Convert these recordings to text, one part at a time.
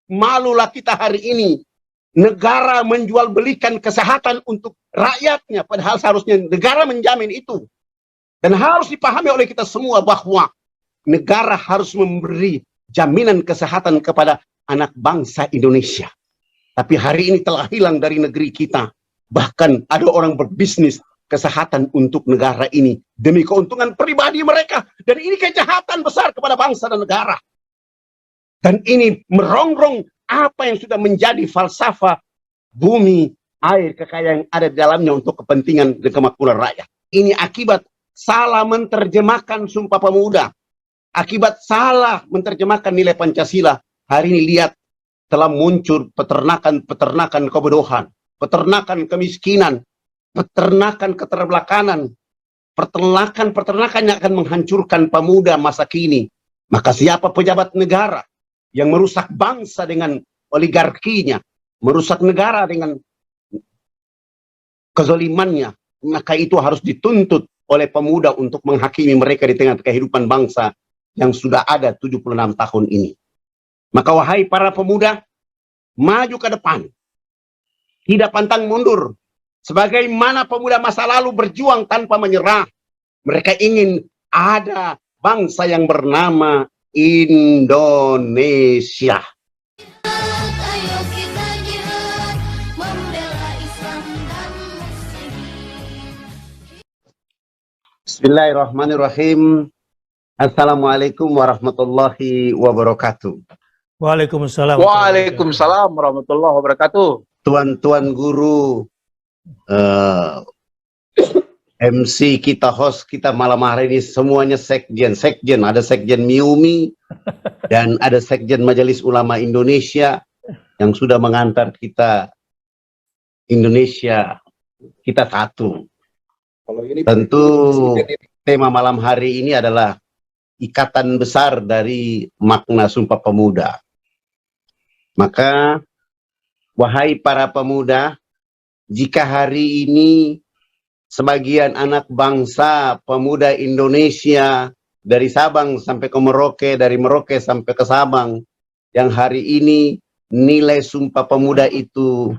malulah kita hari ini. Negara menjual belikan kesehatan untuk rakyatnya, padahal seharusnya negara menjamin itu. Dan harus dipahami oleh kita semua bahwa negara harus memberi jaminan kesehatan kepada anak bangsa Indonesia. Tapi hari ini telah hilang dari negeri kita. Bahkan ada orang berbisnis kesehatan untuk negara ini demi keuntungan pribadi mereka. Dan ini kejahatan besar kepada bangsa dan negara. Dan ini merongrong apa yang sudah menjadi falsafah bumi, air, kekayaan yang ada di dalamnya untuk kepentingan dan kemakmuran rakyat. Ini akibat salah menerjemahkan Sumpah Pemuda. Akibat salah menerjemahkan nilai Pancasila. Hari ini lihat telah muncul peternakan kebodohan, peternakan kemiskinan, peternakan keterbelakangan, peternakan yang akan menghancurkan pemuda masa kini. Maka siapa pejabat negara yang merusak bangsa dengan oligarkinya, merusak negara dengan kezalimannya, maka itu harus dituntut oleh pemuda untuk menghakimi mereka di tengah kehidupan bangsa yang sudah ada 76 tahun ini. Maka wahai para pemuda, maju ke depan, tidak pantang mundur. Sebagaimana pemuda masa lalu berjuang tanpa menyerah, mereka ingin ada bangsa yang bernama Indonesia. Ayo kita jihad membela Islam dan Muslimin. Bismillahirrahmanirrahim. Assalamualaikum warahmatullahi wabarakatuh. Waalaikumsalam. Waalaikumsalam warahmatullahi wabarakatuh. Tuan-tuan guru, MC kita, host kita malam hari ini semuanya sekjen. Ada sekjen Miumi dan ada sekjen Majelis Ulama Indonesia yang sudah mengantar kita Indonesia kita satu. Tentu tema malam hari ini adalah ikatan besar dari makna Sumpah Pemuda. Maka wahai para pemuda, jika hari ini sebagian anak bangsa pemuda Indonesia dari Sabang sampai ke Merauke, dari Merauke sampai ke Sabang, yang hari ini nilai Sumpah Pemuda itu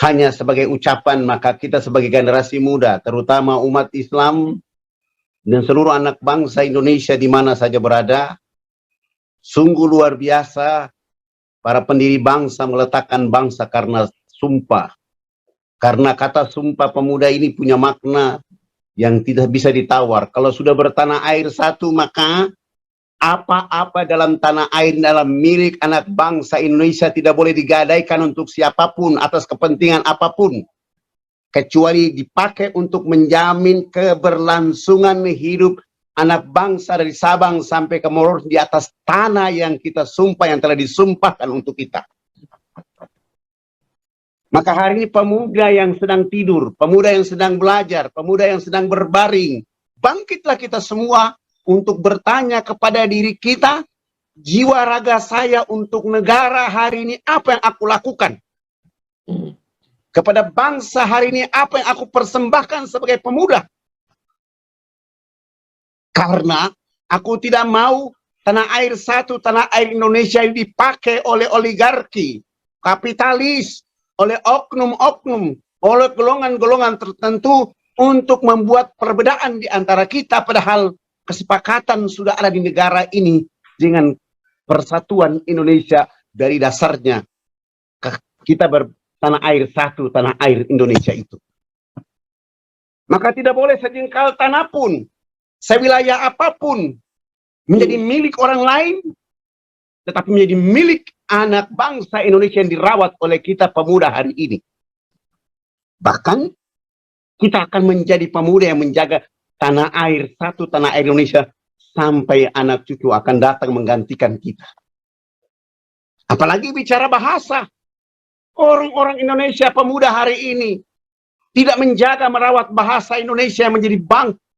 hanya sebagai ucapan, maka kita sebagai generasi muda, terutama umat Islam dan seluruh anak bangsa Indonesia di mana saja berada, sungguh luar biasa para pendiri bangsa meletakkan bangsa karena sumpah. Karena kata Sumpah Pemuda ini punya makna yang tidak bisa ditawar. Kalau sudah bertanah air satu, maka apa-apa dalam tanah air, dalam milik anak bangsa Indonesia tidak boleh digadaikan untuk siapapun atas kepentingan apapun, kecuali dipakai untuk menjamin keberlangsungan hidup anak bangsa dari Sabang sampai ke Merauke di atas tanah yang kita sumpah, yang telah disumpahkan untuk kita. Maka hari ini pemuda yang sedang tidur, pemuda yang sedang belajar, pemuda yang sedang berbaring, bangkitlah kita semua untuk bertanya kepada diri kita, jiwa raga saya untuk negara hari ini apa yang aku lakukan? Kepada bangsa hari ini apa yang aku persembahkan sebagai pemuda? Karena aku tidak mau tanah air satu, tanah air Indonesia ini dipakai oleh oligarki, kapitalis, oleh oknum-oknum, oleh golongan-golongan tertentu untuk membuat perbedaan di antara kita, padahal kesepakatan sudah ada di negara ini dengan persatuan Indonesia dari dasarnya. Kita bertanah air satu, tanah air Indonesia itu. Maka tidak boleh sejengkal tanah pun, sewilayah apapun menjadi milik orang lain, tetapi menjadi milik anak bangsa Indonesia yang dirawat oleh kita pemuda hari ini. Bahkan kita akan menjadi pemuda yang menjaga tanah air satu, tanah air Indonesia, sampai anak cucu akan datang menggantikan kita. Apalagi bicara bahasa. Orang-orang Indonesia pemuda hari ini tidak menjaga merawat bahasa Indonesia yang menjadi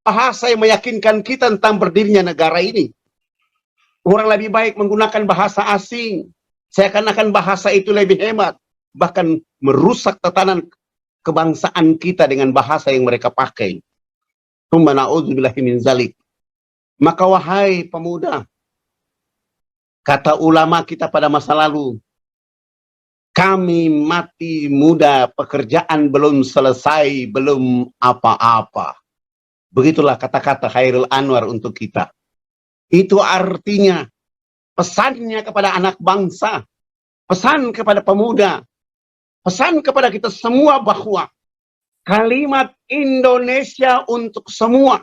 bahasa yang meyakinkan kita tentang berdirinya negara ini. Orang lebih baik menggunakan bahasa asing, seakan-akan bahasa itu lebih hebat, bahkan merusak tatanan kebangsaan kita dengan bahasa yang mereka pakai. Na'udzubillahi min zalik. Maka wahai pemuda, kata ulama kita pada masa lalu, Kami mati muda, pekerjaan belum selesai, belum apa-apa. Begitulah kata-kata Khairul Anwar untuk kita. Itu artinya pesannya kepada anak bangsa, pesan kepada pemuda, pesan kepada kita semua bahwa kalimat Indonesia untuk semua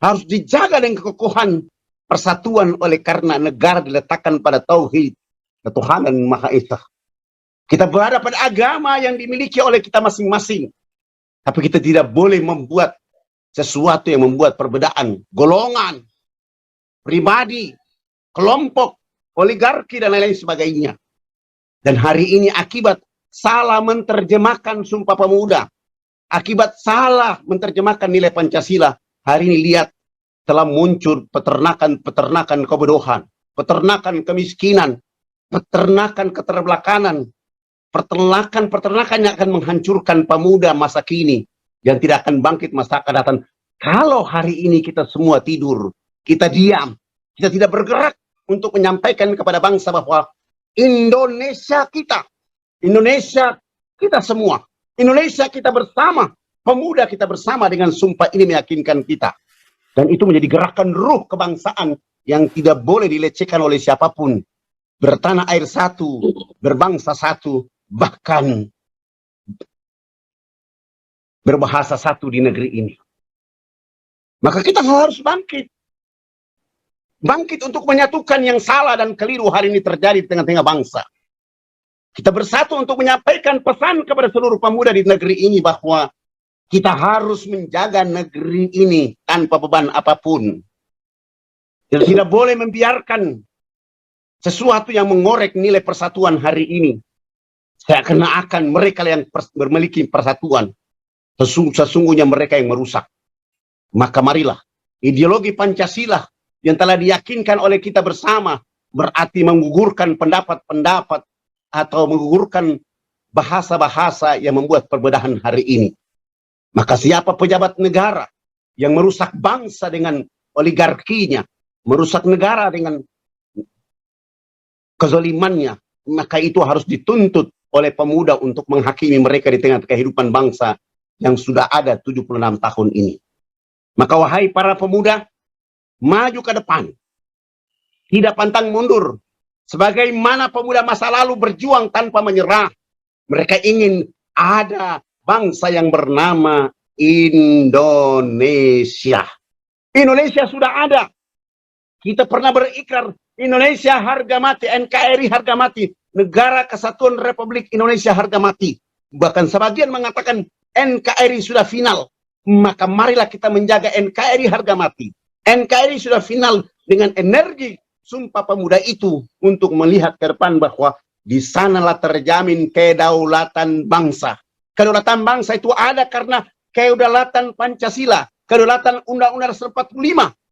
harus dijaga dengan kekokohan persatuan oleh karena negara diletakkan pada tauhid ketuhanan Maha Esa. Kita berada pada agama yang dimiliki oleh kita masing-masing. Tapi kita tidak boleh membuat sesuatu yang membuat perbedaan, golongan, pribadi, kelompok, oligarki, dan lain-lain sebagainya. Dan hari ini akibat salah menerjemahkan Sumpah Pemuda, akibat salah menerjemahkan nilai Pancasila, hari ini lihat telah muncul peternakan kebodohan, peternakan kemiskinan, peternakan keterbelakangan, peternakan yang akan menghancurkan pemuda masa kini yang tidak akan bangkit masa akan datang. Kalau hari ini kita semua tidur, kita diam, kita tidak bergerak untuk menyampaikan kepada bangsa bahwa Indonesia kita semua, Indonesia kita bersama, pemuda kita bersama dengan sumpah ini meyakinkan kita. Dan itu menjadi gerakan ruh kebangsaan yang tidak boleh dilecehkan oleh siapapun. Bertanah air satu, berbangsa satu, bahkan berbahasa satu di negeri ini. Maka kita harus bangkit. Bangkit untuk menyatukan yang salah dan keliru hari ini terjadi di tengah-tengah bangsa. Kita bersatu untuk menyampaikan pesan kepada seluruh pemuda di negeri ini bahwa kita harus menjaga negeri ini tanpa beban apapun. Dan tidak boleh membiarkan sesuatu yang mengorek nilai persatuan hari ini. Seakan-akan mereka yang memiliki persatuan, sesungguhnya mereka yang merusak. Maka marilah, ideologi Pancasila yang telah diyakinkan oleh kita bersama, berarti menggugurkan pendapat-pendapat atau menggugurkan bahasa-bahasa yang membuat perbedaan hari ini. Maka siapa pejabat negara yang merusak bangsa dengan oligarkinya, merusak negara dengan kezalimannya, maka itu harus dituntut oleh pemuda untuk menghakimi mereka di tengah kehidupan bangsa yang sudah ada 76 tahun ini. Maka wahai para pemuda, maju ke depan, tidak pantang mundur. Sebagaimana pemuda masa lalu berjuang tanpa menyerah, mereka ingin ada bangsa yang bernama Indonesia. Indonesia sudah ada. Kita pernah berikrar, Indonesia harga mati, NKRI harga mati, Negara Kesatuan Republik Indonesia harga mati. Bahkan sebagian mengatakan NKRI sudah final. Maka marilah kita menjaga NKRI harga mati. NKRI sudah final dengan energi Sumpah Pemuda itu untuk melihat ke depan bahwa di sanalah terjamin kedaulatan bangsa. Kedaulatan bangsa itu ada karena kedaulatan Pancasila, kedaulatan Undang-Undang 45.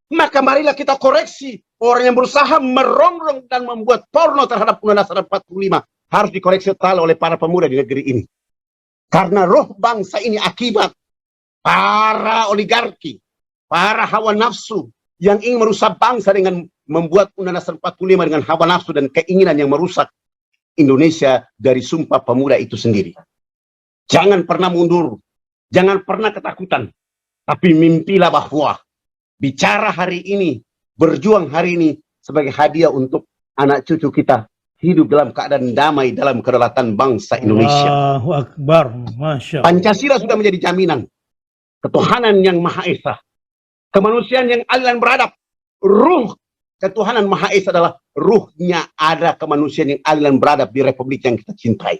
Maka marilah kita koreksi orang yang berusaha merongrong dan membuat porno terhadap Undang-Undang 45 harus dikoreksi total oleh para pemuda di negeri ini. Karena roh bangsa ini akibat para oligarki, para hawa nafsu yang ingin merusak bangsa dengan membuat Undang-Undang 45 dengan hawa nafsu dan keinginan yang merusak Indonesia dari Sumpah Pemuda itu sendiri. Jangan pernah mundur, jangan pernah ketakutan, tapi mimpilah bahwa bicara hari ini, berjuang hari ini sebagai hadiah untuk anak cucu kita hidup dalam keadaan damai dalam kedaulatan bangsa Indonesia. Allahu Akbar, Masya Allah. Pancasila sudah menjadi jaminan ketuhanan yang Maha Esa, kemanusiaan yang adil dan beradab. Ruh ketuhanan Maha Esa adalah ruhnya ada kemanusiaan yang adil dan beradab di republik yang kita cintai.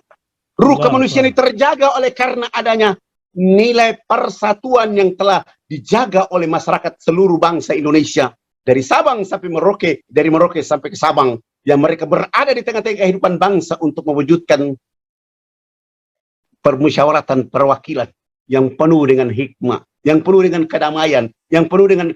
Ruh kemanusiaan ini terjaga oleh karena adanya nilai persatuan yang telah dijaga oleh masyarakat seluruh bangsa Indonesia. Dari Sabang sampai Merauke, dari Merauke sampai ke Sabang, yang mereka berada di tengah-tengah kehidupan bangsa untuk mewujudkan permusyawaratan perwakilan yang penuh dengan hikmah, yang penuh dengan kedamaian, yang penuh dengan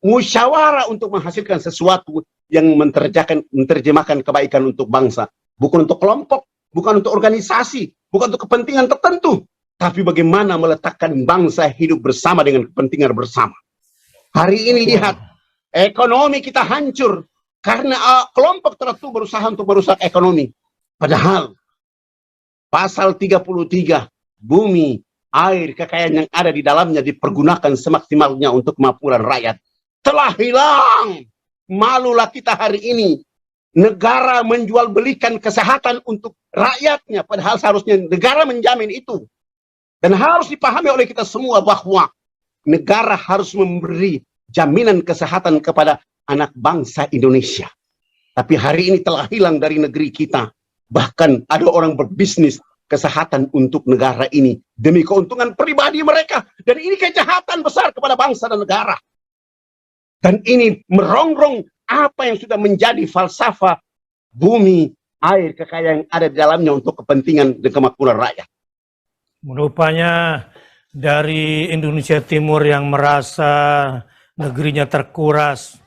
musyawarah untuk menghasilkan sesuatu yang menerjemahkan kebaikan untuk bangsa. Bukan untuk kelompok, bukan untuk organisasi, bukan untuk kepentingan tertentu, tapi bagaimana meletakkan bangsa hidup bersama dengan kepentingan bersama. Hari ini lihat, ekonomi kita hancur karena kelompok tertentu berusaha untuk merusak ekonomi. Padahal Pasal 33, bumi, air, kekayaan yang ada di dalamnya dipergunakan semaksimalnya untuk kemakmuran rakyat. Telah hilang. Malulah kita hari ini. Negara menjual belikan kesehatan untuk rakyatnya, padahal seharusnya negara menjamin itu. Dan harus dipahami oleh kita semua bahwa negara harus memberi jaminan kesehatan kepada anak bangsa Indonesia. Tapi hari ini telah hilang dari negeri kita. Bahkan ada orang berbisnis kesehatan untuk negara ini demi keuntungan pribadi mereka. Dan ini kejahatan besar kepada bangsa dan negara. Dan ini merongrong apa yang sudah menjadi falsafah bumi, air, kekayaan yang ada di dalamnya untuk kepentingan dan kemakmuran rakyat. Rupanya dari Indonesia Timur yang merasa negerinya terkuras,